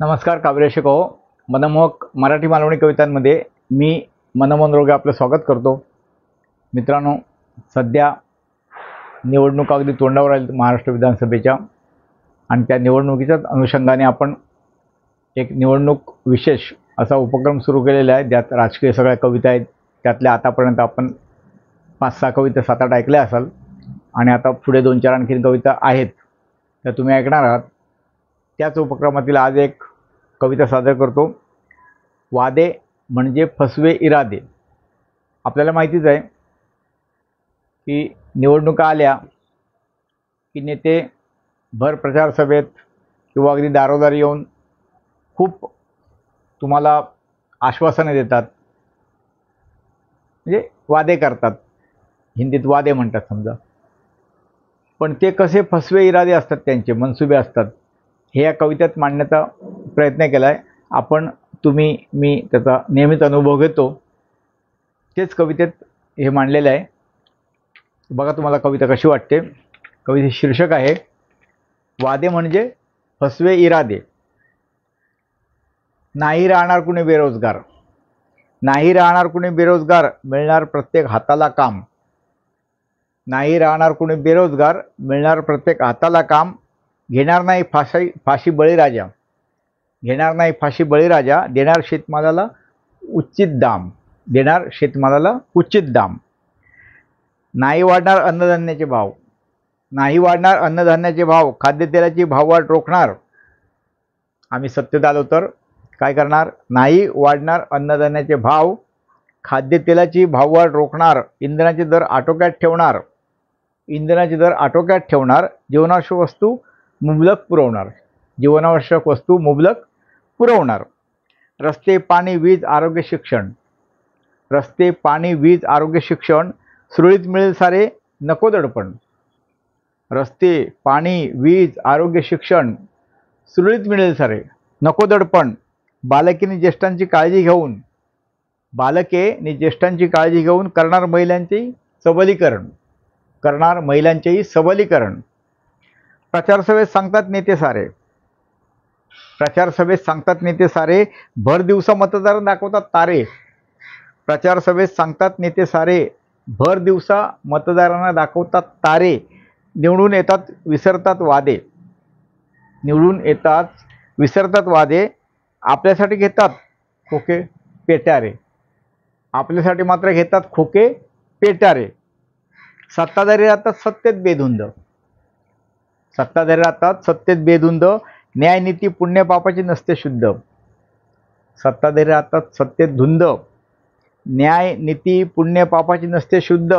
नमस्कार काव्यरसिक हो. मनमोहक मराठी मालवणी कवितांमध्ये मी मनमोहन रोगे आपलं स्वागत करतो. मित्रांनो, सध्या निवडणूक अगदी तोंडावर आली महाराष्ट्र विधानसभेच्या, आणि त्या निवडणुकीच्याच अनुषंगाने आपण एक निवडणूक विशेष असा उपक्रम सुरू केलेला आहे, ज्यात राजकीय सगळ्या कविता आहेत. त्यातल्या आतापर्यंत आपण 5-6 कविता 7-8 ऐकल्या असाल, आणि आता पुढे 2-4 आणखीन कविता आहेत त्या तुम्ही ऐकणार आहात. त्याच उपक्रमातील आज एक कविता सादर करतो. वादे म्हणजे फसवे इरादे. आपल्याला माहितीच आहे की निवडणुका आल्या की नेते भर प्रचार सभेत किंवा अगदी दारोदारी येऊन खूप तुम्हाला आश्वासने देतात, म्हणजे वादे करतात. हिंदीत वादे म्हणतात समजा. पण ते कसे फसवे इरादे असतात, त्यांचे मनसुबे असतात, हे या कवितेत मांडण्याचा प्रयत्न केला आहे आपण. मी त्याचा नियमित अनुभव घेतो, तेच कवितेत हे मांडलेलं आहे. बघा तुम्हाला कविता कशी वाटते. कवितेचे शीर्षक आहे वादे म्हणजे फसवे इरादे. नाही राहणार कुणी बेरोजगार, नाही राहणार कुणी बेरोजगार, मिळणार प्रत्येक हाताला काम. नाही राहणार कुणी बेरोजगार, मिळणार प्रत्येक हाताला काम. घेणार नाही फाशी बळीराजा, घेणार नाही फाशी बळीराजा, देणार शेतमालाला उचित दाम, देणार शेतमालाला उचित दाम. नाही वाढणार अन्नधान्याचे भाव, नाही वाढणार अन्नधान्याचे भाव, खाद्यतेलाची भाववाढ रोखणार. आम्ही सत्तेत आलो तर काय करणार? नाही वाढणार अन्नधान्याचे भाव, खाद्यतेलाची भाववाढ रोखणार. इंधनाचे दर आटोक्यात ठेवणार, इंधनाचे दर आटोक्यात ठेवणार. जीवनावश्यक वस्तू मुबलक पुरवणार, जीवनावश्यक वस्तू मुबलक पुरवणार. रस्ते पाणी वीज आरोग्य शिक्षण, रस्ते पाणी वीज आरोग्य शिक्षण, सुरळीत मिळेल सारे नको दडपण. रस्ते पाणी वीज आरोग्य शिक्षण, सुरळीत मिळेल सारे नको दडपण. बालकीने ज्येष्ठांची काळजी घेऊन, बालकेने ज्येष्ठांची काळजी घेऊन करणार महिलांचे सबलीकरण, करणार महिलांचेही सबलीकरण. प्रचार सभेत सांगतात नेते सारे, प्रचार सभेत सांगतात नेते सारे, भर दिवसा मतदारांना दाखवतात तारे. प्रचार सभेत सांगतात नेते सारे, भर दिवसा मतदारांना दाखवतात तारे. निवडून येतात विसरतात वादे, निवडून येतात विसरतात वादे. आपल्यासाठी घेतात खोके पेटारे, आपल्यासाठी मात्र घेतात खोके पेटारे. सत्ताधारी राहतात सत्तेत बेधुंद, सत्ताधारी राहतात सत्तेत बेधुंद. न्याय नीती पुण्य पापाची नसते शुद्ध, सत्ताधारी राहतात सत्तेत धुंद. न्याय नीती पुण्य पापाची नसते शुद्ध.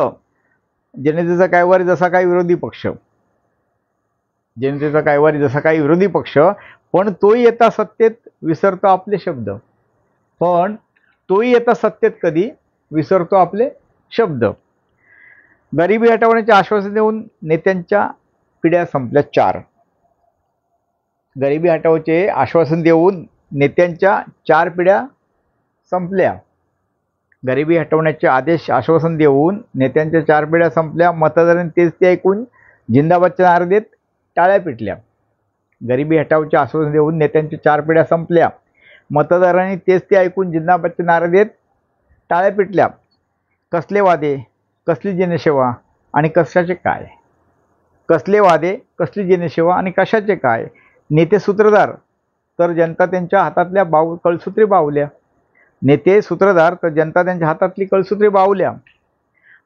जनतेचा कायवारी जसा काही विरोधी पक्ष, जनतेचा कायवारी जसा काही विरोधी पक्ष, पण तोही येता सत्तेत विसरतो आपले शब्द, पण तोही येता सत्तेत कधी विसरतो आपले शब्द. गरिबी हटवण्याचे आश्वासन देऊन नेत्यांच्या पिढ्या संपल्या 4. गरिबी हटवण्याचे आश्वासन देऊन नेत्यांच्या 4 पिढ्या संपल्या. गरिबी हटवण्याचे आदेश आश्वासन देऊन नेत्यांच्या 4 पिढ्या संपल्या. मतदारांनी तेच ते ऐकून जिंदाबादचे नारे देत टाळ्या पिटल्या. गरिबी हटावचे आश्वासन देऊन नेत्यांच्या 4 पिढ्या संपल्या. मतदारांनी तेच ते ऐकून जिंदाबादचे नारे देत टाळ्या पिटल्या. कसले वादे कसली जनसेवा आणि कशाचे काय, कसले वादे कसली जनसेवा आणि कशाचे काय. नेते सूत्रधार तर जनता त्यांच्या हातातल्या कळसूत्री बावल्या, नेते सूत्रधार तर जनता त्यांच्या हातातली कळसूत्री बावल्या.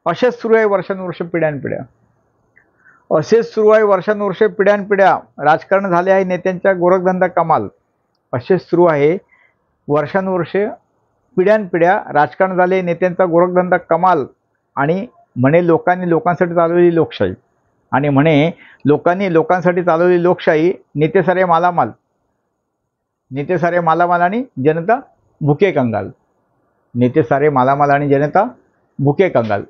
असेच सुरू आहे वर्षानुवर्ष पिढ्यानपिढ्या, असेच सुरू आहे वर्षानुवर्ष पिढ्यानपिढ्या. राजकारण झाले आहे नेत्यांच्या गोरखधंदा कमाल, असेच सुरू आहे वर्षानुवर्ष पिढ्यानपिढ्या. राजकारण झाले नेत्यांचा गोरखधंदा कमाल. आणि म्हणे लोकांनी लोकांसाठी चालवलेली लोकशाही, आणि म्हणे लोकांनी लोकांसाठी चालवलेली लोकशाही. नेते सारे मालामाल, नेते सारे मालामाल आणि जनता भुके कंगाल, नेते सारे मालामाल आणि जनता भुके कंगाल.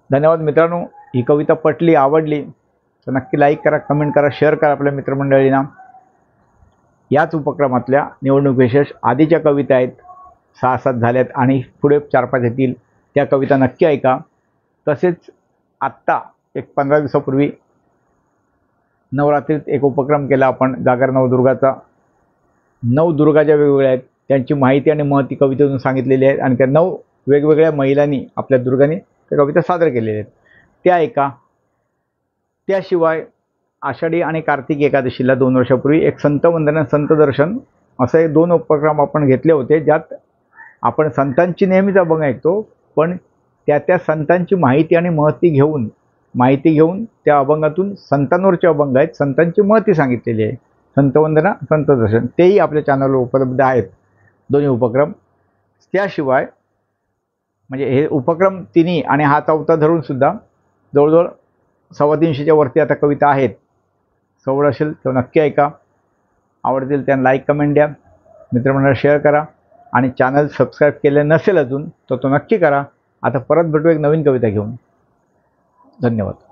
धन्यवाद मित्रांनो. ही कविता पटली, आवडली तर नक्की लाईक करा, कमेंट करा, शेअर करा आपल्या मित्रमंडळींना. याच उपक्रमातल्या निवडणूक विशेष आधीच्या कविता आहेत, 6-7 झाल्यात, आणि पुढे 4-5 येतील. त्या कविता नक्की ऐका. तसेच आत्ता एक 15 दिवसापूर्वी नवरात्रीत एक उपक्रम केला आपण, जागर नवदुर्गाचा. 9 दुर्गा ज्या वेगवेगळ्या आहेत त्यांची माहिती आणि महती कवितेतून सांगितलेली आहे आणि त्या 9 वेगवेगळ्या महिलांनी आपल्या दुर्गांनी त्या कविता सादर केलेल्या आहेत त्या ऐका. त्याशिवाय आषाढी आणि कार्तिक एकादशीला 2 वर्षापूर्वी एक संत वंदना संत दर्शन असे 2 उपक्रम आपण घेतले होते, ज्यात आपण संतांची नेहमीच अभंग ऐकतो, पण त्या संतांची माहिती आणि महती घेऊन त्या अभंगातून संतांवरचे अभंग आहेत, संतांची महती सांगितलेली आहे. संत वंदना संत दर्शन तेही आपल्या चॅनलवर उपलब्ध आहेत दोन्ही उपक्रम. त्याशिवाय म्हणजे हे उपक्रम तिन्ही आणि हा चौथा धरून सुद्धा जवळजवळ 350च्या वरती आता कविता आहेत. सवड असेल तर नक्की ऐका. आवडतील त्यांना लाईक कमेंट द्या, मित्रमंडळाला शेअर करा आणि चॅनल सबस्क्राईब केले नसेल अजून तर तो नक्की करा. आता परत भेटू एक नवीन कविता घेऊन. धन्यवाद.